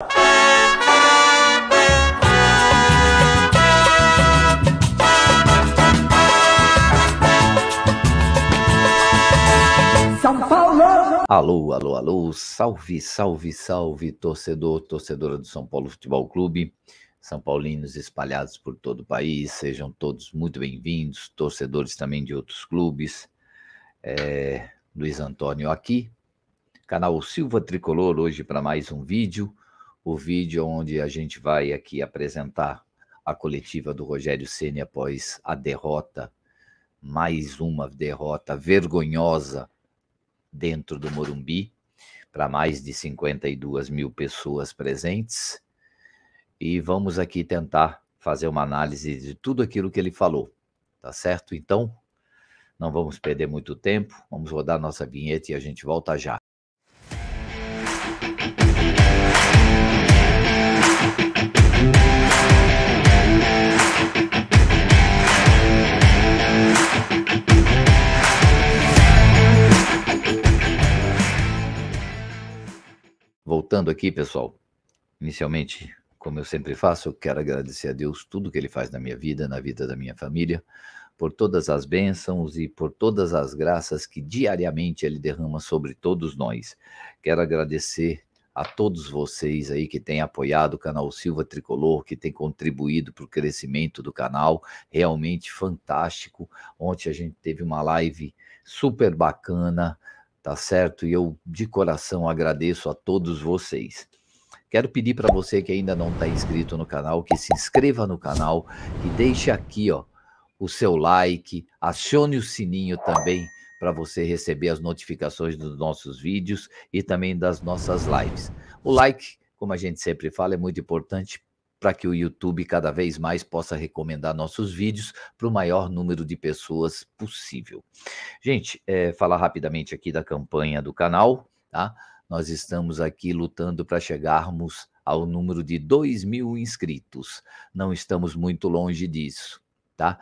São Paulo! Alô, alô, alô, salve, salve, salve, torcedor, torcedora do São Paulo Futebol Clube, São Paulinos espalhados por todo o país, sejam todos muito bem-vindos, torcedores também de outros clubes. Luiz Antônio aqui, canal Silva Tricolor, hoje para mais um vídeo, o vídeo onde a gente vai aqui apresentar a coletiva do Rogério Ceni após a derrota, mais uma derrota vergonhosa dentro do Morumbi, para mais de 52 mil pessoas presentes, e vamos aqui tentar fazer uma análise de tudo aquilo que ele falou, tá certo? Então, não vamos perder muito tempo, vamos rodar nossa vinheta e a gente volta já. Voltando aqui, pessoal, inicialmente, como eu sempre faço, eu quero agradecer a Deus tudo que Ele faz na minha vida, na vida da minha família, por todas as bênçãos e por todas as graças que diariamente Ele derrama sobre todos nós. Quero agradecer a todos vocês aí que têm apoiado o canal Silva Tricolor, que têm contribuído para o crescimento do canal, realmente fantástico. Ontem a gente teve uma live super bacana, tá certo? E eu, de coração, agradeço a todos vocês. Quero pedir para você que ainda não está inscrito no canal, que se inscreva no canal, que deixe aqui, ó, o seu like, acione o sininho também para você receber as notificações dos nossos vídeos e também das nossas lives. O like, como a gente sempre fala, é muito importante para que o YouTube cada vez mais possa recomendar nossos vídeos para o maior número de pessoas possível. Gente, falar rapidamente aqui da campanha do canal, tá? Nós estamos aqui lutando para chegarmos ao número de 2.000 inscritos. Não estamos muito longe disso, tá?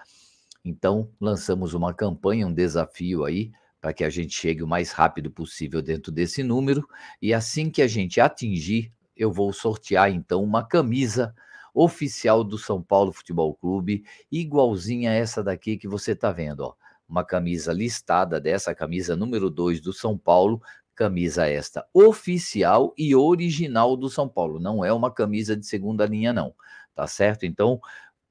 Então, lançamos uma campanha, um desafio aí, para que a gente chegue o mais rápido possível dentro desse número. E assim que a gente atingir, eu vou sortear, então, uma camisa oficial do São Paulo Futebol Clube, igualzinha a essa daqui que você está vendo, ó. Uma camisa listada dessa, camisa número 2 do São Paulo, camisa esta oficial e original do São Paulo, não é uma camisa de segunda linha não, tá certo? Então,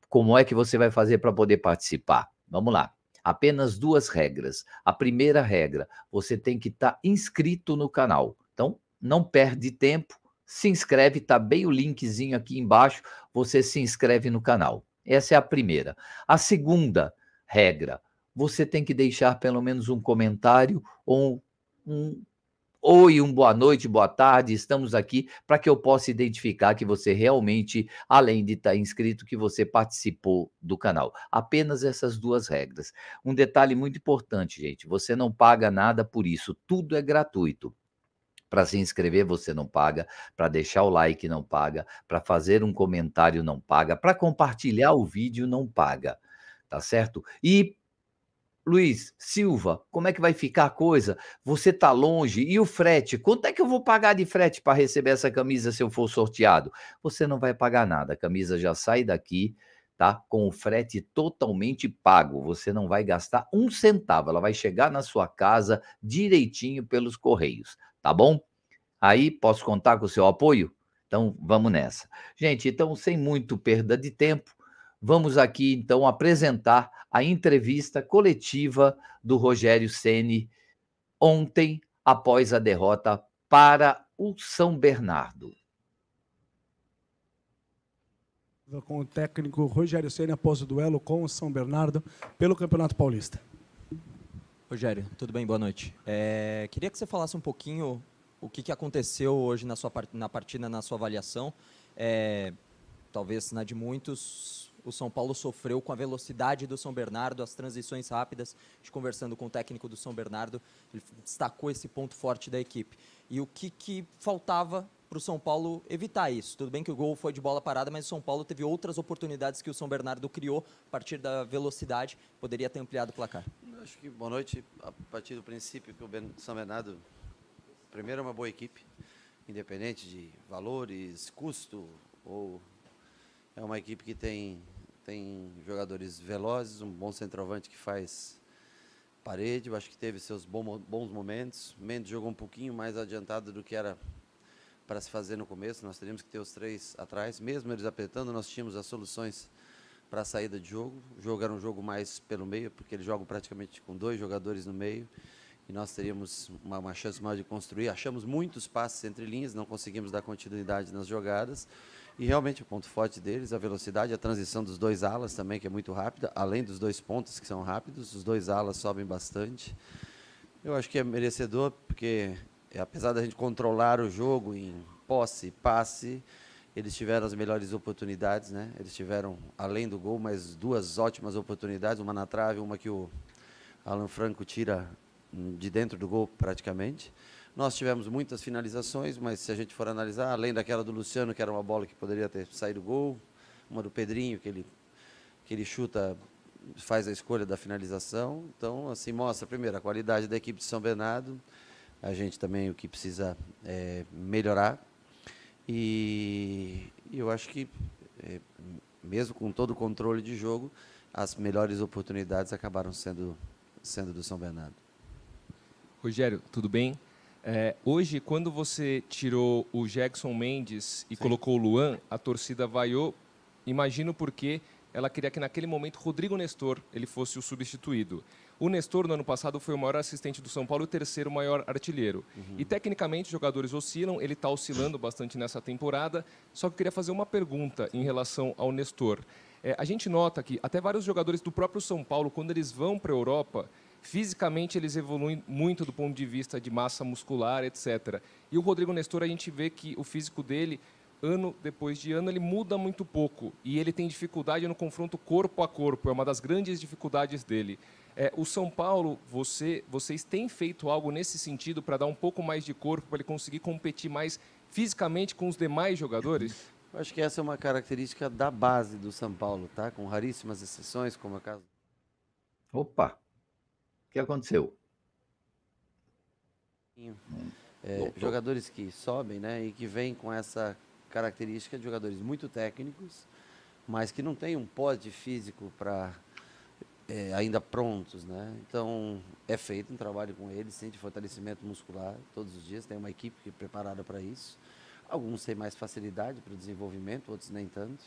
como é que você vai fazer para poder participar? Vamos lá, apenas 2 regras. A primeira regra, você tem que estar inscrito no canal, então não perde tempo, se inscreve, tá bem o linkzinho aqui embaixo, você se inscreve no canal. Essa é a primeira. A segunda regra, você tem que deixar pelo menos um comentário ou um oi, um boa noite, boa tarde, estamos aqui para que eu possa identificar que você realmente, além de estar inscrito, que você participou do canal. Apenas essas 2 regras. Um detalhe muito importante, gente, você não paga nada por isso, tudo é gratuito. Para se inscrever você não paga, para deixar o like não paga, para fazer um comentário não paga, para compartilhar o vídeo não paga, tá certo? E Luiz Silva, como é que vai ficar a coisa? Você tá longe e o frete? Quanto é que eu vou pagar de frete para receber essa camisa se eu for sorteado? Você não vai pagar nada, a camisa já sai daqui, tá? Com o frete totalmente pago. Você não vai gastar um centavo, ela vai chegar na sua casa direitinho pelos correios, tá bom? Aí posso contar com o seu apoio? Então vamos nessa. Gente, então sem muito perda de tempo, vamos aqui então apresentar a entrevista coletiva do Rogério Ceni ontem após a derrota para o São Bernardo. Com o técnico Rogério Ceni após o duelo com o São Bernardo pelo Campeonato Paulista. Rogério, tudo bem? Boa noite. Queria que você falasse um pouquinho o que aconteceu hoje na partida, na sua avaliação. Talvez na de muitos, o São Paulo sofreu com a velocidade do São Bernardo, as transições rápidas. Conversando com o técnico do São Bernardo, ele destacou esse ponto forte da equipe. E o que faltava para o São Paulo evitar isso? Tudo bem que o gol foi de bola parada, mas o São Paulo teve outras oportunidades que o São Bernardo criou a partir da velocidade. Poderia ter ampliado o placar. Acho que, boa noite, a partir do princípio que o São Bernardo, primeiro, é uma boa equipe. independente de valores, custo, ou é uma equipe que tem jogadores velozes, um bom centroavante que faz parede, eu acho que teve seus bons momentos. Mendes jogou um pouquinho mais adiantado do que era para se fazer no começo, nós teríamos que ter os 3 atrás, mesmo eles apertando, nós tínhamos as soluções para a saída de jogo. O jogo era um jogo mais pelo meio, porque eles jogam praticamente com 2 jogadores no meio, e nós teríamos uma chance maior de construir. Achamos muitos passes entre linhas, não conseguimos dar continuidade nas jogadas, e realmente o ponto forte deles, a velocidade, a transição dos 2 alas também, que é muito rápida, além dos 2 pontas que são rápidos, os 2 alas sobem bastante. Eu acho que é merecedor, porque apesar da gente controlar o jogo em posse, passe, eles tiveram as melhores oportunidades, né? Eles tiveram, além do gol, mais 2 ótimas oportunidades, uma na trave, uma que o Alan Franco tira de dentro do gol praticamente. Nós tivemos muitas finalizações, mas se a gente for analisar, além daquela do Luciano, que era uma bola que poderia ter saído gol, uma do Pedrinho, que ele chuta, faz a escolha da finalização. Então, assim, mostra, primeiro, a qualidade da equipe de São Bernardo, a gente também o que precisa melhorar. E eu acho que, mesmo com todo o controle de jogo, as melhores oportunidades acabaram sendo do São Bernardo. Rogério, tudo bem? Hoje, quando você tirou o Jackson Mendes e colocou o Luan, a torcida vaiou, imagino porque ela queria que naquele momento Rodrigo Nestor ele fosse o substituído. O Nestor, no ano passado, foi o maior assistente do São Paulo e o 3º maior artilheiro. E, tecnicamente, os jogadores oscilam, ele está oscilando bastante nessa temporada. Só que eu queria fazer uma pergunta em relação ao Nestor. A gente nota que até vários jogadores do próprio São Paulo, quando eles vão para a Europa, fisicamente eles evoluem muito do ponto de vista de massa muscular, etc. E o Rodrigo Nestor, a gente vê que o físico dele, ano depois de ano, ele muda muito pouco. E ele tem dificuldade no confronto corpo a corpo, é uma das grandes dificuldades dele. O São Paulo, vocês têm feito algo nesse sentido para dar um pouco mais de corpo, para ele conseguir competir mais fisicamente com os demais jogadores? Eu acho que essa é uma característica da base do São Paulo, tá? Com raríssimas exceções, como é o caso. Opa, o que aconteceu? Jogadores que sobem, né, e que vêm com essa característica de jogadores muito técnicos, mas que não têm um porte físico para ainda prontos, né? Então é feito um trabalho com eles, sim, de fortalecimento muscular todos os dias. Tem uma equipe preparada para isso. Alguns têm mais facilidade para o desenvolvimento, outros nem tanto.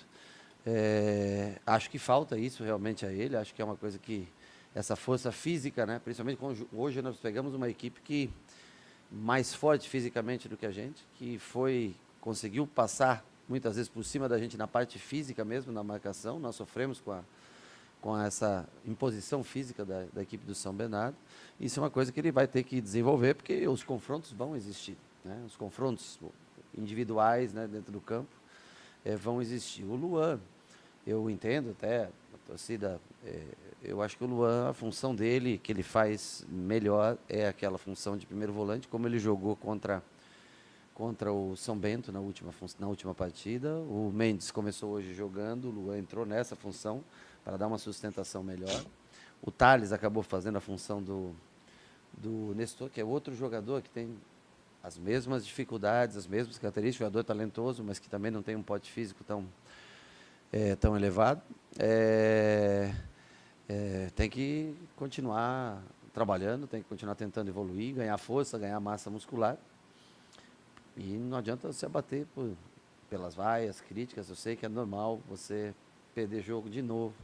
Acho que falta isso realmente a ele. Acho que é uma coisa que essa força física, né? Principalmente hoje nós pegamos uma equipe que mais forte fisicamente do que a gente, que conseguiu passar muitas vezes por cima da gente na parte física mesmo, na marcação. Nós sofremos com essa imposição física da equipe do São Bernardo. Isso é uma coisa que ele vai ter que desenvolver, porque os confrontos vão existir, né? Os confrontos individuais, né, dentro do campo vão existir. O Luan, eu entendo até, a torcida, eu acho que o Luan, a função dele, que ele faz melhor, é aquela função de primeiro volante, como ele jogou contra o São Bento na última partida. O Mendes começou hoje jogando, o Luan entrou nessa função para dar uma sustentação melhor. O Thales acabou fazendo a função do Nestor, que é outro jogador que tem as mesmas dificuldades, as mesmas características, jogador talentoso, mas que também não tem um porte físico tão elevado. Tem que continuar trabalhando, tem que continuar tentando evoluir, ganhar força, ganhar massa muscular. E não adianta se abater pelas vaias, críticas. Eu sei que é normal você perder jogo de novo,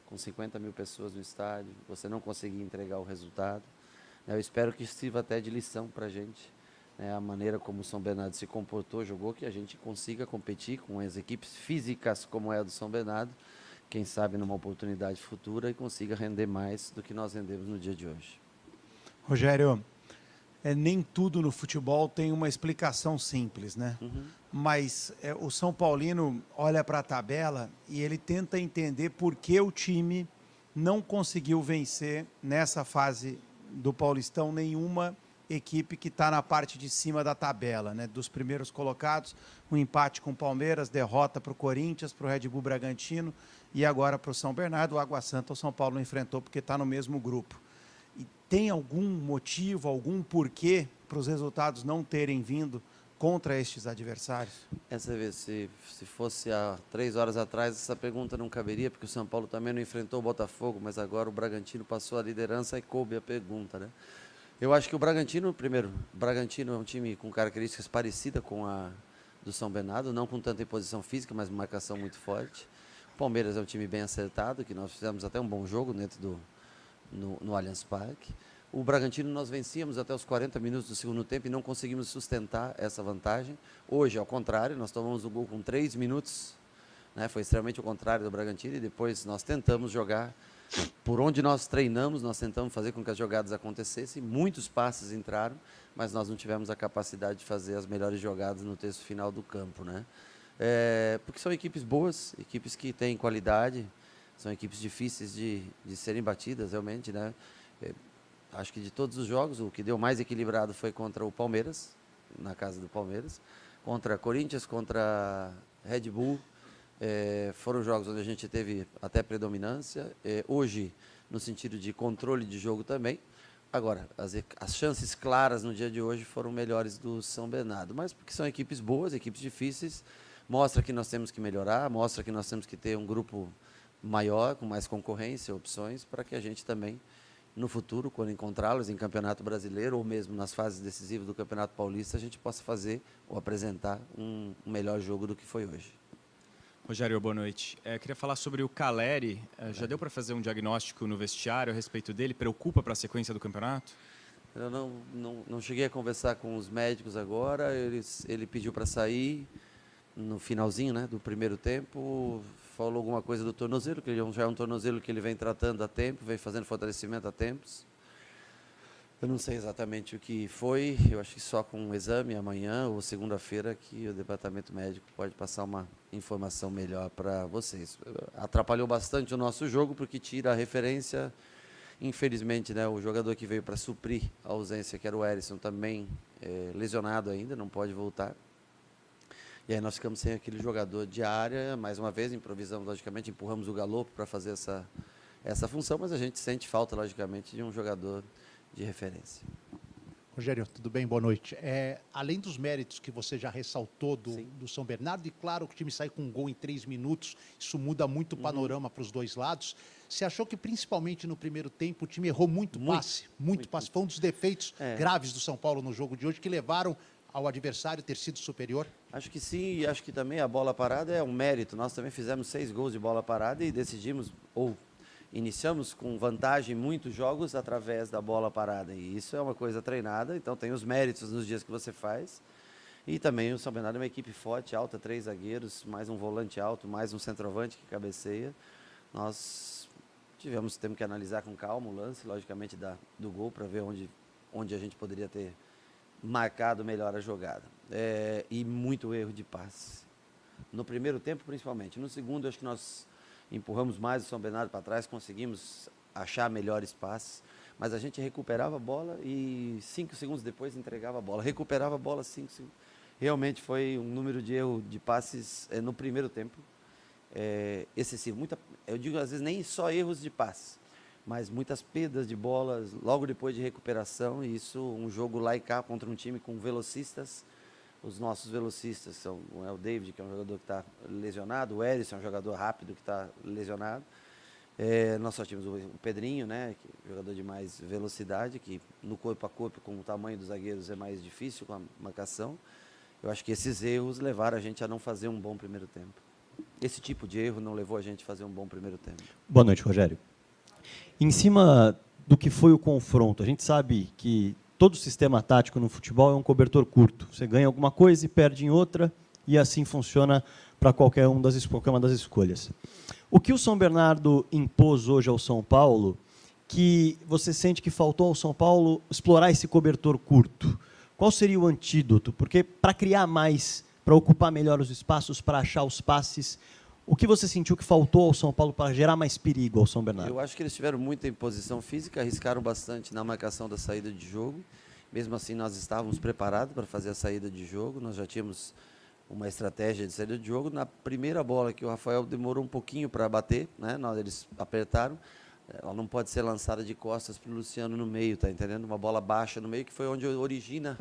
com 50 mil pessoas no estádio, você não conseguir entregar o resultado. Eu espero que sirva até de lição para a gente, né, a maneira como o São Bernardo se comportou, jogou, que a gente consiga competir com as equipes físicas como é a do São Bernardo, quem sabe numa oportunidade futura, e consiga render mais do que nós rendemos no dia de hoje. Rogério, nem tudo no futebol tem uma explicação simples, né? Mas o São Paulino olha para a tabela e ele tenta entender por que o time não conseguiu vencer nessa fase do Paulistão nenhuma equipe que está na parte de cima da tabela, né? Dos primeiros colocados, um empate com o Palmeiras, derrota para o Corinthians, para o Red Bull Bragantino e agora para o São Bernardo. O Água Santa o São Paulo não enfrentou porque está no mesmo grupo. E tem algum motivo, algum porquê para os resultados não terem vindo contra estes adversários? Essa vez, se fosse há 3 horas atrás, essa pergunta não caberia, porque o São Paulo também não enfrentou o Botafogo, mas agora o Bragantino passou a liderança e coube a pergunta, né? Eu acho que o Bragantino, primeiro, o Bragantino é um time com características parecidas com a do São Bernardo, não com tanta imposição física, mas marcação muito forte. O Palmeiras é um time bem acertado, que nós fizemos até um bom jogo dentro no Allianz Parque. O Bragantino nós vencíamos até os 40 minutos do segundo tempo e não conseguimos sustentar essa vantagem. Hoje, ao contrário, nós tomamos o gol com 3 minutos, né? Foi extremamente o contrário do Bragantino, e depois nós tentamos jogar por onde nós treinamos, nós tentamos fazer com que as jogadas acontecessem, muitos passes entraram, mas nós não tivemos a capacidade de fazer as melhores jogadas no terço final do campo, né? Porque são equipes boas, equipes que têm qualidade, são equipes difíceis de serem batidas, realmente, né? Acho que de todos os jogos, o que deu mais equilibrado foi contra o Palmeiras, na casa do Palmeiras, contra Corinthians, contra Red Bull. Foram jogos onde a gente teve até predominância. Hoje, no sentido de controle de jogo também. Agora, as chances claras no dia de hoje foram melhores do São Bernardo, mas porque são equipes boas, equipes difíceis, mostra que nós temos que melhorar, mostra que nós temos que ter um grupo maior, com mais concorrência, opções, para que a gente também, no futuro, quando encontrá-los em Campeonato Brasileiro ou mesmo nas fases decisivas do Campeonato Paulista, a gente possa fazer ou apresentar um melhor jogo do que foi hoje. Rogério, boa noite. Queria falar sobre o Caleri. Já deu para fazer um diagnóstico no vestiário a respeito dele? Preocupa para a sequência do campeonato? Eu não cheguei a conversar com os médicos agora. Ele pediu para sair no finalzinho, né, do primeiro tempo. Falou alguma coisa do tornozelo, que já é um tornozelo que ele vem tratando há tempo, vem fazendo fortalecimento há tempos. Eu não sei exatamente o que foi, eu acho que só com um exame amanhã ou segunda-feira que o departamento médico pode passar uma informação melhor para vocês. Atrapalhou bastante o nosso jogo porque tira a referência. Infelizmente, né, o jogador que veio para suprir a ausência, que era o Erisson, também lesionado ainda, não pode voltar. E aí nós ficamos sem aquele jogador de área. Mais uma vez, improvisamos, logicamente, empurramos o Galopo para fazer essa função, mas a gente sente falta, logicamente, de um jogador de referência. Rogério, tudo bem? Boa noite. Além dos méritos que você já ressaltou do São Bernardo, e claro que o time sai com um gol em 3 minutos, isso muda muito o panorama para os dois lados, você achou que principalmente no primeiro tempo o time errou muito passe? Foi um dos defeitos graves do São Paulo no jogo de hoje que levaram ao adversário ter sido superior? Acho que sim, e acho que também a bola parada é um mérito. Nós também fizemos 6 gols de bola parada e decidimos, iniciamos com vantagem muitos jogos através da bola parada, e isso é uma coisa treinada, então tem os méritos nos dias que você faz. E também o São Bernardo é uma equipe forte, alta, 3 zagueiros, mais um volante alto, mais um centroavante que cabeceia. Nós temos que analisar com calma o lance, logicamente, do gol, para ver onde a gente poderia ter marcado melhor a jogada. E muito erro de passe. No primeiro tempo, principalmente. No segundo, acho que nós empurramos mais o São Bernardo para trás, conseguimos achar melhores passes, mas a gente recuperava a bola e 5 segundos depois entregava a bola. Recuperava a bola 5 segundos. Realmente foi um número de erro de passes no primeiro tempo excessivo. Eu digo, às vezes, nem só erros de passe, mas muitas perdas de bolas logo depois de recuperação, e isso, um jogo lá e cá contra um time com velocistas. Os nossos velocistas são o David, que é um jogador que está lesionado, o Erisson é um jogador rápido que está lesionado. Nós só tínhamos o Pedrinho, né, que é um jogador de mais velocidade, que no corpo a corpo, com o tamanho dos zagueiros, é mais difícil com a marcação. Eu acho que esses erros levaram a gente a não fazer um bom primeiro tempo. Esse tipo de erro não levou a gente a fazer um bom primeiro tempo. Boa noite, Rogério. Em cima do que foi o confronto, a gente sabe que todo sistema tático no futebol é um cobertor curto. Você ganha alguma coisa e perde em outra, e assim funciona para qualquer uma das escolhas. O que o São Bernardo impôs hoje ao São Paulo, que você sente que faltou ao São Paulo explorar esse cobertor curto? Qual seria o antídoto? Porque para criar mais, para ocupar melhor os espaços, para achar os passes, o que você sentiu que faltou ao São Paulo para gerar mais perigo ao São Bernardo? Eu acho que eles tiveram muita imposição física, arriscaram bastante na marcação da saída de jogo. Mesmo assim, nós estávamos preparados para fazer a saída de jogo, nós já tínhamos uma estratégia de saída de jogo. Na primeira bola, que o Rafael demorou um pouquinho para bater, né? Eles apertaram, ela não pode ser lançada de costas para o Luciano no meio, tá entendendo? Uma bola baixa no meio, que foi onde origina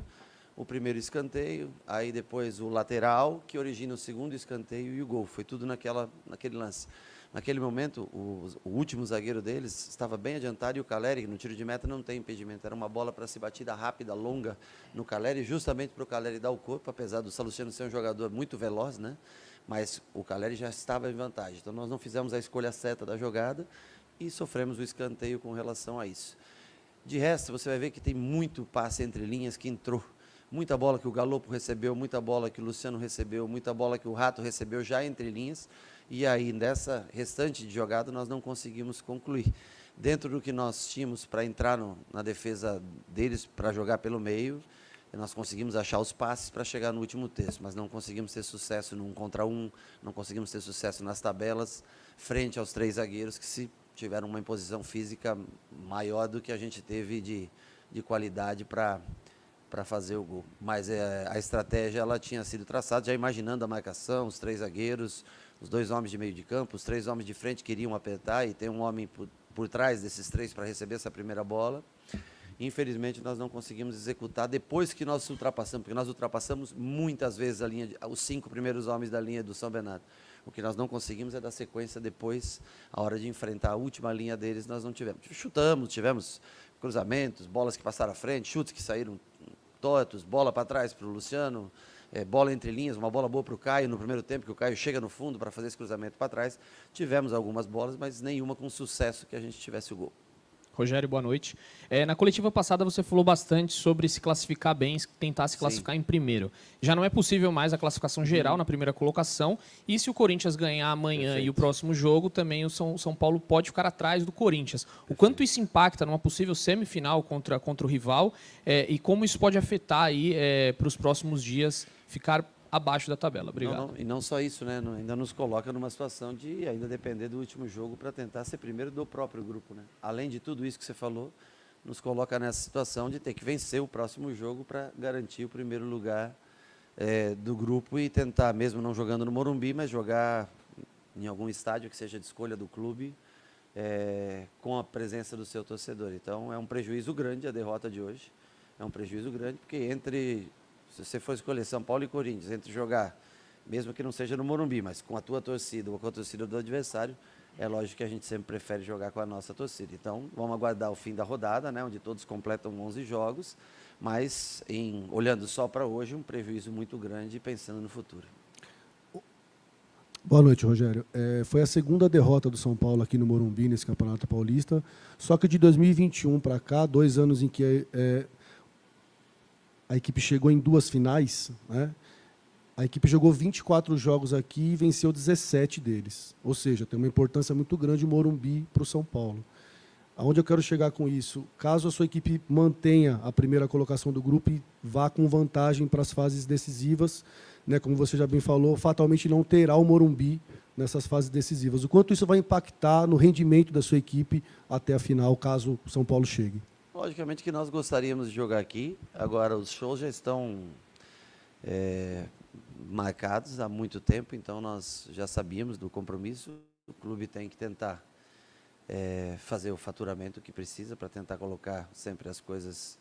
o primeiro escanteio, aí depois o lateral, que origina o segundo escanteio e o gol. Foi tudo naquele lance. Naquele momento, o último zagueiro deles estava bem adiantado e o Caleri, no tiro de meta, não tem impedimento. Era uma bola para ser batida rápida, longa no Caleri, justamente para o Caleri dar o corpo, apesar do Salustiano ser um jogador muito veloz, né? Mas o Caleri já estava em vantagem. Então nós não fizemos a escolha certa da jogada e sofremos o escanteio com relação a isso. De resto, você vai ver que tem muito passe entre linhas que entrou. Muita bola que o Galopo recebeu, muita bola que o Luciano recebeu, muita bola que o Rato recebeu já entre linhas. E aí, nessa restante de jogada, nós não conseguimos concluir. Dentro do que nós tínhamos para entrar na defesa deles, para jogar pelo meio, nós conseguimos achar os passes para chegar no último terço, mas não conseguimos ter sucesso no 1 contra 1, não conseguimos ter sucesso nas tabelas, frente aos 3 zagueiros que se tiveram uma imposição física maior do que a gente teve de qualidade para fazer o gol. Mas a estratégia ela tinha sido traçada, já imaginando a marcação, os 3 zagueiros, os 2 homens de meio de campo, os 3 homens de frente queriam apertar e tem um homem por trás desses 3 para receber essa primeira bola. Infelizmente, nós não conseguimos executar depois que nós ultrapassamos, porque nós ultrapassamos muitas vezes os 5 primeiros homens da linha do São Bernardo. O que nós não conseguimos é dar sequência depois, a hora de enfrentar a última linha deles, nós não tivemos. Chutamos, tivemos cruzamentos, bolas que passaram à frente, chutes que saíram tortos, bola para trás para o Luciano, bola entre linhas, uma bola boa para o Caio no primeiro tempo, que o Caio chega no fundo para fazer esse cruzamento para trás. Tivemos algumas bolas, mas nenhuma com sucesso que a gente tivesse o gol. Rogério, boa noite. Na coletiva passada você falou bastante sobre se classificar bem, tentar se classificar em primeiro. Já não é possível mais a classificação geral na primeira colocação, e se o Corinthians ganhar amanhã e o próximo jogo, também o São Paulo pode ficar atrás do Corinthians. O quanto isso impacta numa possível semifinal contra o rival, e como isso pode afetar aí para os próximos dias ficar abaixo da tabela. Obrigado. E não só isso, né? Ainda nos coloca numa situação de ainda depender do último jogo para tentar ser primeiro do próprio grupo, né? Além de tudo isso que você falou, nos coloca nessa situação de ter que vencer o próximo jogo para garantir o primeiro lugar do grupo e tentar, mesmo não jogando no Morumbi, mas jogar em algum estádio que seja de escolha do clube, com a presença do seu torcedor. Então é um prejuízo grande a derrota de hoje. É um prejuízo grande porque se você for escolher São Paulo e Corinthians, entre jogar, mesmo que não seja no Morumbi, mas com a tua torcida ou com a torcida do adversário, é lógico que a gente sempre prefere jogar com a nossa torcida. Então, vamos aguardar o fim da rodada, né, onde todos completam 11 jogos, mas olhando só para hoje, um prejuízo muito grande pensando no futuro. Boa noite, Rogério. Foi a segunda derrota do São Paulo aqui no Morumbi, nesse Campeonato Paulista, só que de 2021 para cá, 2 anos em que a equipe chegou em 2 finais, né? A equipe jogou 24 jogos aqui e venceu 17 deles. Ou seja, tem uma importância muito grande o Morumbi para o São Paulo. Aonde eu quero chegar com isso? Caso a sua equipe mantenha a primeira colocação do grupo e vá com vantagem para as fases decisivas, né? Como você já bem falou, fatalmente não terá o Morumbi nessas fases decisivas. O quanto isso vai impactar no rendimento da sua equipe até a final, caso o São Paulo chegue? Logicamente que nós gostaríamos de jogar aqui, agora os shows já estão marcados há muito tempo, então nós já sabíamos do compromisso, o clube tem que tentar fazer o faturamento que precisa para tentar colocar sempre as coisas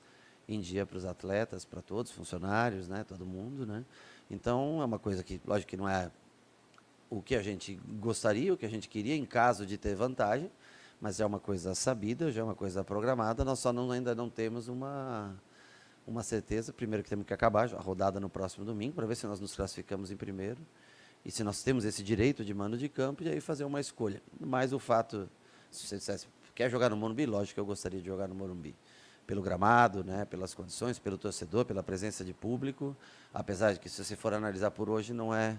em dia para os atletas, para todos, funcionários, né, todo mundo, né? Então é uma coisa que, lógico que não é o que a gente gostaria, o que a gente queria em caso de ter vantagem, mas é uma coisa sabida, já é uma coisa programada, nós só ainda não temos uma certeza. Primeiro que temos que acabar a rodada no próximo domingo, para ver se nós nos classificamos em primeiro, e se nós temos esse direito de mando de campo, e aí fazer uma escolha. Mas o fato, se você dissesse, quer jogar no Morumbi? Lógico que eu gostaria de jogar no Morumbi. Pelo gramado, né, pelas condições, pelo torcedor, pela presença de público, apesar de que, se você for analisar por hoje, não é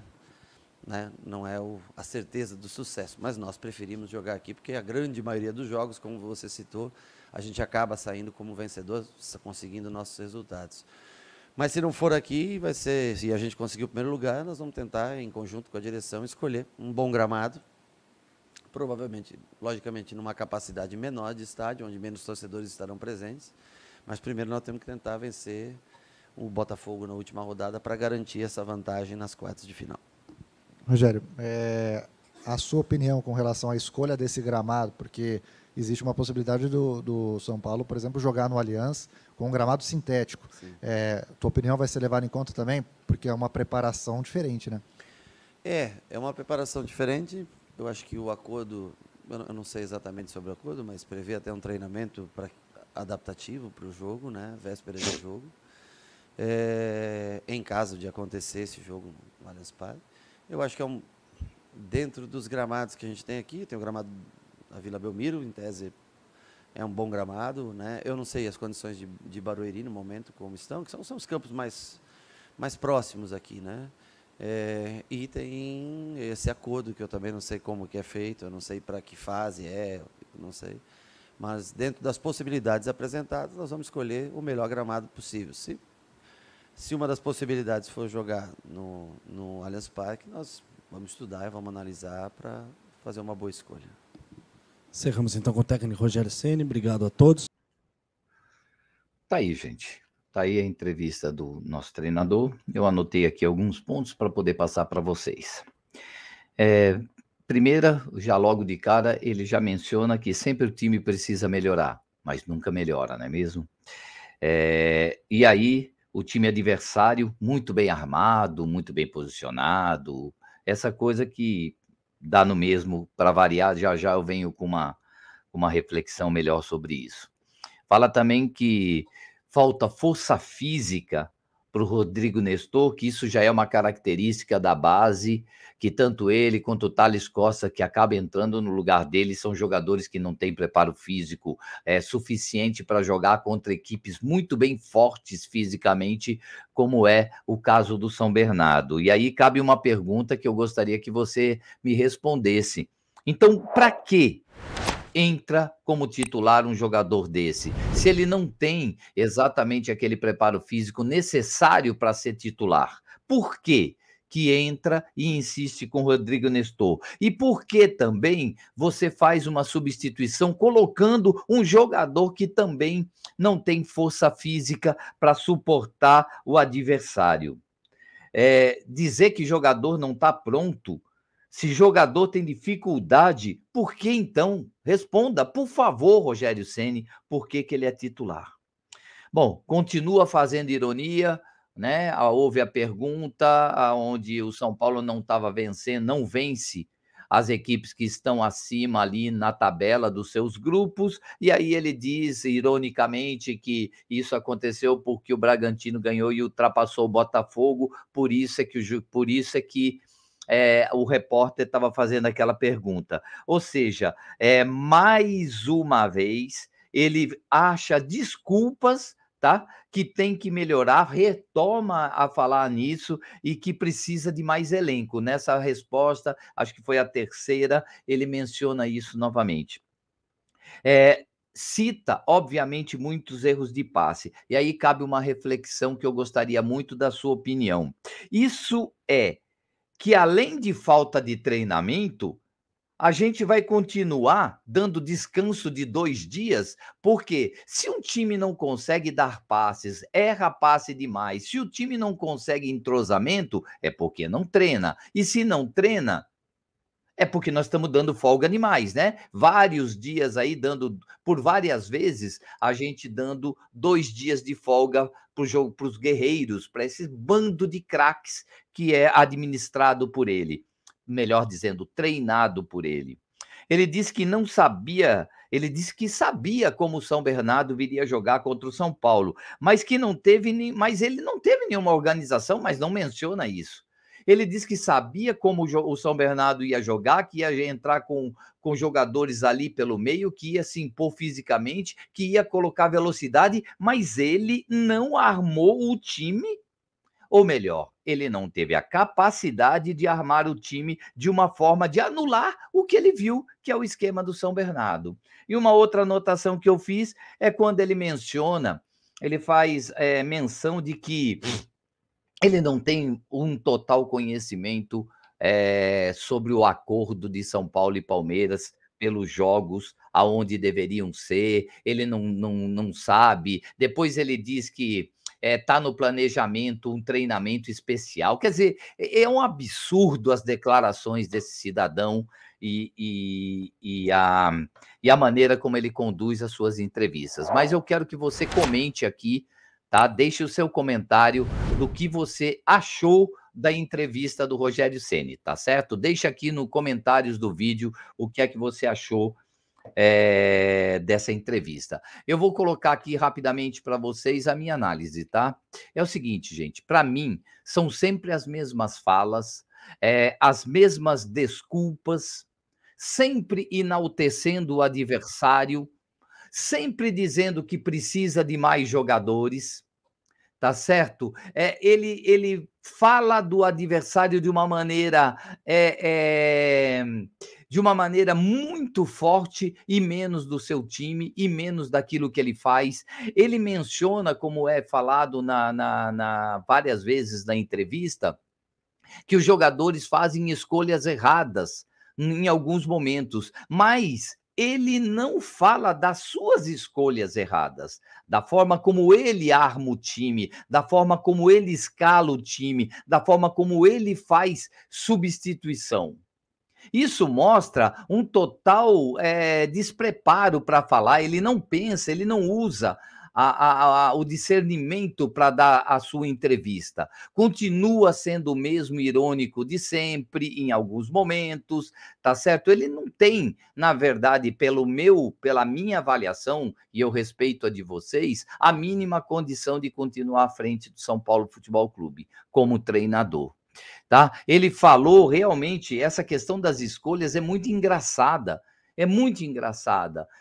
a certeza do sucesso, mas nós preferimos jogar aqui porque a grande maioria dos jogos, como você citou, a gente acaba saindo como vencedor, conseguindo nossos resultados. Mas se não for aqui, vai ser, se a gente conseguir o primeiro lugar, nós vamos tentar, em conjunto com a direção, escolher um bom gramado, provavelmente, logicamente, numa capacidade menor de estádio, onde menos torcedores estarão presentes, mas primeiro nós temos que tentar vencer o Botafogo na última rodada para garantir essa vantagem nas quartas de final. Rogério, a sua opinião com relação à escolha desse gramado, porque existe uma possibilidade do São Paulo, por exemplo, jogar no Allianz com um gramado sintético. Tua opinião vai ser levada em conta também, porque é uma preparação diferente, né? É uma preparação diferente. Eu acho que o acordo, eu não sei exatamente sobre o acordo, mas prevê até um treinamento adaptativo para o jogo, né? Véspera de jogo. Em caso de acontecer esse jogo no Allianz Parque. Eu acho que dentro dos gramados que a gente tem aqui, tem o gramado da Vila Belmiro, em tese é um bom gramado, né? Eu não sei as condições de Barueri no momento como estão, que são os campos mais próximos aqui, né? E tem esse acordo que eu também não sei como que é feito, eu não sei para que fase não sei. Mas dentro das possibilidades apresentadas, nós vamos escolher o melhor gramado possível. Se uma das possibilidades for jogar no Allianz Parque, nós vamos estudar e vamos analisar para fazer uma boa escolha. Encerramos então com o técnico Rogério Ceni. Obrigado a todos. Tá aí, gente. Tá aí a entrevista do nosso treinador. Eu anotei aqui alguns pontos para poder passar para vocês. Primeira, já logo de cara, ele já menciona que sempre o time precisa melhorar, mas nunca melhora, não é mesmo? E aí, o time adversário muito bem armado, muito bem posicionado, essa coisa que dá no mesmo, para variar, já eu venho com uma reflexão melhor sobre isso. Fala também que falta força física para o Rodrigo Nestor, que isso já é uma característica da base, que tanto ele quanto o Thales Costa, que acaba entrando no lugar dele, são jogadores que não têm preparo físico suficiente para jogar contra equipes muito bem fortes fisicamente, como é o caso do São Bernardo. E aí cabe uma pergunta que eu gostaria que você me respondesse. Então, para que entra como titular um jogador desse, se ele não tem exatamente aquele preparo físico necessário para ser titular? Por quê que entra e insiste com o Rodrigo Nestor? E por que também você faz uma substituição colocando um jogador que também não tem força física para suportar o adversário? Dizer que jogador não está pronto, se jogador tem dificuldade, por que então? Responda, por favor, Rogério Ceni, por que ele é titular? Bom, continua fazendo ironia, né? Houve a pergunta onde o São Paulo não estava vencendo, não vence as equipes que estão acima ali na tabela dos seus grupos, e aí ele diz, ironicamente, que isso aconteceu porque o Bragantino ganhou e ultrapassou o Botafogo, por isso é que o repórter estava fazendo aquela pergunta. Ou seja, mais uma vez, ele acha desculpas, tá? Que tem que melhorar, retoma a falar nisso e que precisa de mais elenco. Nessa resposta, acho que foi a terceira, ele menciona isso novamente. Cita, obviamente, muitos erros de passe. E aí cabe uma reflexão que eu gostaria muito da sua opinião. Isso que, além de falta de treinamento, a gente vai continuar dando descanso de 2 dias, porque se um time não consegue dar passes, erra passe demais, se o time não consegue entrosamento, é porque não treina. E se não treina, é porque nós estamos dando folga demais, né? Vários dias aí, por várias vezes, a gente dando 2 dias de folga para os guerreiros, para esse bando de craques que é administrado por ele. Melhor dizendo, treinado por ele. Ele disse que não sabia, ele disse que sabia como o São Bernardo viria jogar contra o São Paulo, mas que mas ele não teve nenhuma organização, mas não menciona isso. Ele disse que sabia como o São Bernardo ia jogar, que ia entrar com jogadores ali pelo meio, que ia se impor fisicamente, que ia colocar velocidade, mas ele não armou o time, ou melhor, ele não teve a capacidade de armar o time de uma forma de anular o que ele viu, que é o esquema do São Bernardo. E uma outra anotação que eu fiz é quando ele faz menção de que ele não tem um total conhecimento sobre o acordo de São Paulo e Palmeiras pelos jogos aonde deveriam ser, ele não sabe. Depois ele diz que tá no planejamento um treinamento especial. Quer dizer, é um absurdo as declarações desse cidadão e a maneira como ele conduz as suas entrevistas. Mas eu quero que você comente aqui, tá? Deixe o seu comentário do que você achou da entrevista do Rogério Ceni, tá certo? Deixe aqui nos comentários do vídeo o que é que você achou dessa entrevista. Eu vou colocar aqui rapidamente para vocês a minha análise, tá? É o seguinte, gente, para mim são sempre as mesmas falas, as mesmas desculpas, sempre enaltecendo o adversário, sempre dizendo que precisa de mais jogadores, tá certo? Ele fala do adversário de uma maneira muito forte e menos do seu time e menos daquilo que ele faz. Ele menciona, como é falado várias vezes na entrevista, que os jogadores fazem escolhas erradas em alguns momentos, mas ele não fala das suas escolhas erradas, da forma como ele arma o time, da forma como ele escala o time, da forma como ele faz substituição. Isso mostra um total despreparo para falar, ele não pensa, ele não usa o discernimento para dar a sua entrevista. Continua sendo o mesmo irônico de sempre, em alguns momentos, tá certo? Ele não tem, na verdade, pela minha avaliação, e eu respeito a de vocês, a mínima condição de continuar à frente do São Paulo Futebol Clube, como treinador. Tá? Ele falou realmente, essa questão das escolhas é muito engraçada,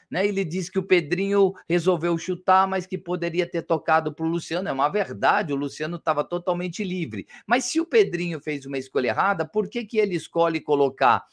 né? Ele disse que o Pedrinho resolveu chutar, mas que poderia ter tocado para o Luciano. É uma verdade, o Luciano estava totalmente livre. Mas se o Pedrinho fez uma escolha errada, por que ele escolhe colocar,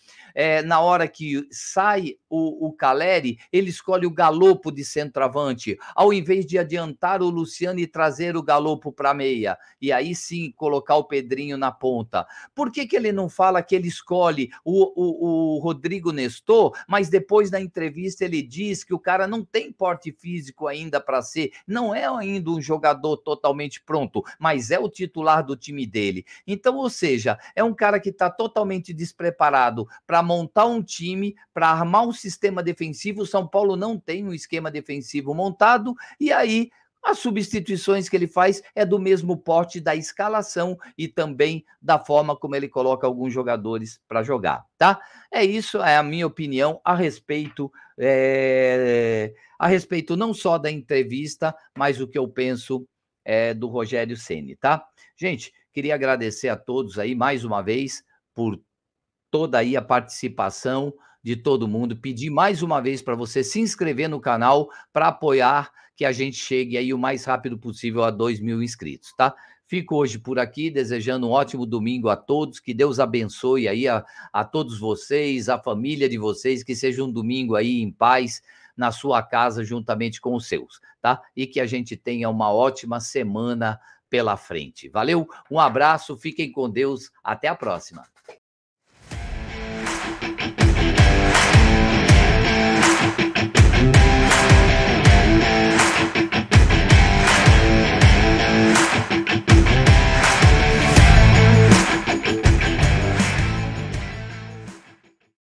na hora que sai o Calleri, ele escolhe o Galopo de centroavante, ao invés de adiantar o Luciano e trazer o Galopo para a meia, e aí sim colocar o Pedrinho na ponta? Por que ele não fala que ele escolhe o Rodrigo Nestor, mas depois da entrevista ele diz que o cara não tem porte físico ainda para ser, não é ainda um jogador totalmente pronto, mas é o titular do time dele. Então, ou seja, é um cara que está totalmente despreparado para montar um time, para armar um sistema defensivo. O São Paulo não tem um esquema defensivo montado, e aí as substituições que ele faz é do mesmo porte da escalação e também da forma como ele coloca alguns jogadores para jogar, tá? É isso, é a minha opinião a respeito não só da entrevista, mas o que eu penso do Rogério Ceni, tá? Gente, queria agradecer a todos aí mais uma vez por toda aí a participação de todo mundo, pedir mais uma vez para você se inscrever no canal para apoiar que a gente chegue aí o mais rápido possível a 2.000 inscritos, tá? Fico hoje por aqui, desejando um ótimo domingo a todos, que Deus abençoe aí a todos vocês, a família de vocês, que seja um domingo aí em paz na sua casa juntamente com os seus, tá? E que a gente tenha uma ótima semana pela frente. Valeu, um abraço, fiquem com Deus, até a próxima.